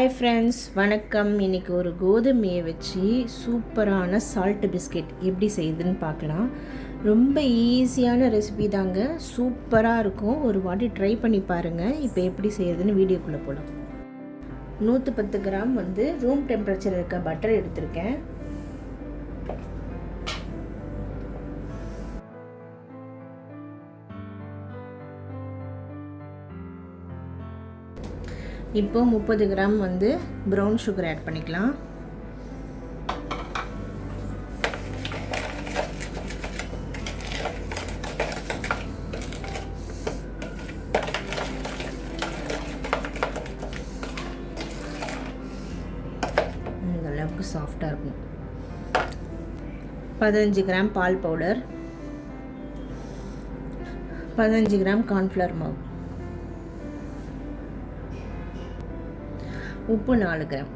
Hi friends, வணக்கம். இன்றைக்கி ஒரு கோதுமையை வச்சு சூப்பரான சால்ட் பிஸ்கெட் எப்படி செய்யுதுன்னு பார்க்கலாம். ரொம்ப ஈஸியான ரெசிபி தாங்க, சூப்பராக இருக்கும். ஒரு வாட்டி ட்ரை பண்ணி பாருங்கள். இப்போ எப்படி செய்யுதுன்னு வீடியோக்குள்ளே போகலாம். 110 கிராம் ரூம் டெம்பரேச்சர் இருக்க பட்டர் எடுத்திருக்கேன். இப்போ 30 கிராம் ப்ரௌன் சுகர் ஆட் பண்ணிக்கலாம். இந்த அளவுக்கு சாஃப்டாக இருக்கும். 15 கிராம் பால் பவுடர், 15 கிராம் கார்ன்ஃப்ளவர் மாவு, உப்பு 4 கிராம்.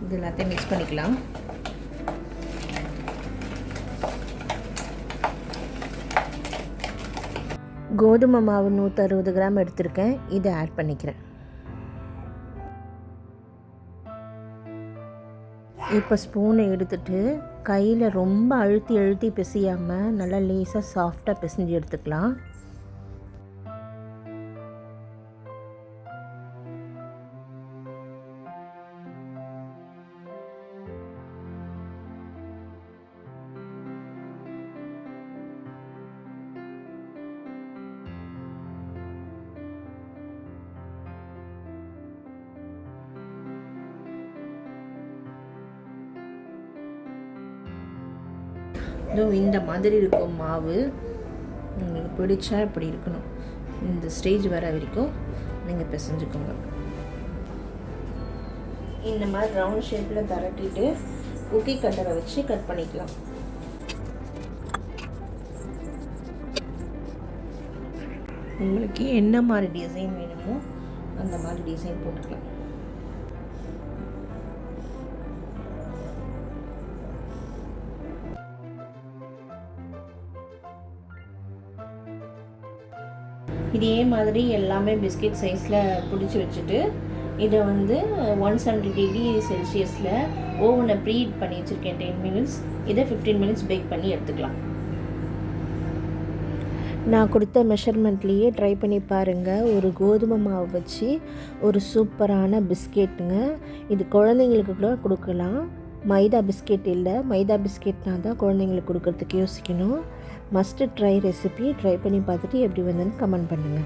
இது எல்லாத்தையும் மிக்ஸ் பண்ணிக்கலாம். கோதுமை மாவு 160 கிராம் எடுத்திருக்கேன். இதை ஆட் பண்ணிக்கிறேன். இப்போ ஸ்பூனை எடுத்துட்டு கையில் ரொம்ப அழுத்தி பிசையாமல் நல்லா லேசாக சாஃப்டாக பிசைஞ்சு எடுத்துக்கலாம். இந்த மாதிரி இருக்கும் மாவு. உங்களுக்கு பிடிச்சா இப்படி இருக்கணும். இந்த ஸ்டேஜ் வர வரைக்கும் நீங்கள் பிசைஞ்சுக்கோங்க. இந்த மாதிரி ரவுண்ட் ஷேப்பில் திரட்டிட்டு குக்கி கட்டரை வச்சு கட் பண்ணிக்கலாம். உங்களுக்கு என்ன மாதிரி டிசைன் வேணுமோ அந்த மாதிரி டிசைன் போட்டுக்கலாம். இதே மாதிரி எல்லாமே பிஸ்கெட் சைஸில் பிடிச்சி வச்சுட்டு இதை 170 டிகிரி செல்சியஸில் ஓவனை ப்ரீஹீட் பண்ணி வச்சுருக்கேன் 10 மினிட்ஸ். இதை 15 மினிட்ஸ் பேக் பண்ணி எடுத்துக்கலாம். நான் கொடுத்த மெஷர்மெண்ட்லேயே ட்ரை பண்ணி பாருங்கள். ஒரு கோதுமை மாவு வச்சு ஒரு சூப்பரான பிஸ்கெட்டுங்க. இது குழந்தைங்களுக்கு கூட கொடுக்கலாம். மைதா பிஸ்கெட் இல்லை, மைதா பிஸ்கெட்னால் தான் குழந்தைங்களுக்கு கொடுக்கறதுக்கு யோசிக்கணும். Must try recipe. ட்ரை பண்ணி பார்த்துட்டு எப்படி வந்ததுன்னு கமெண்ட் பண்ணுங்கள்.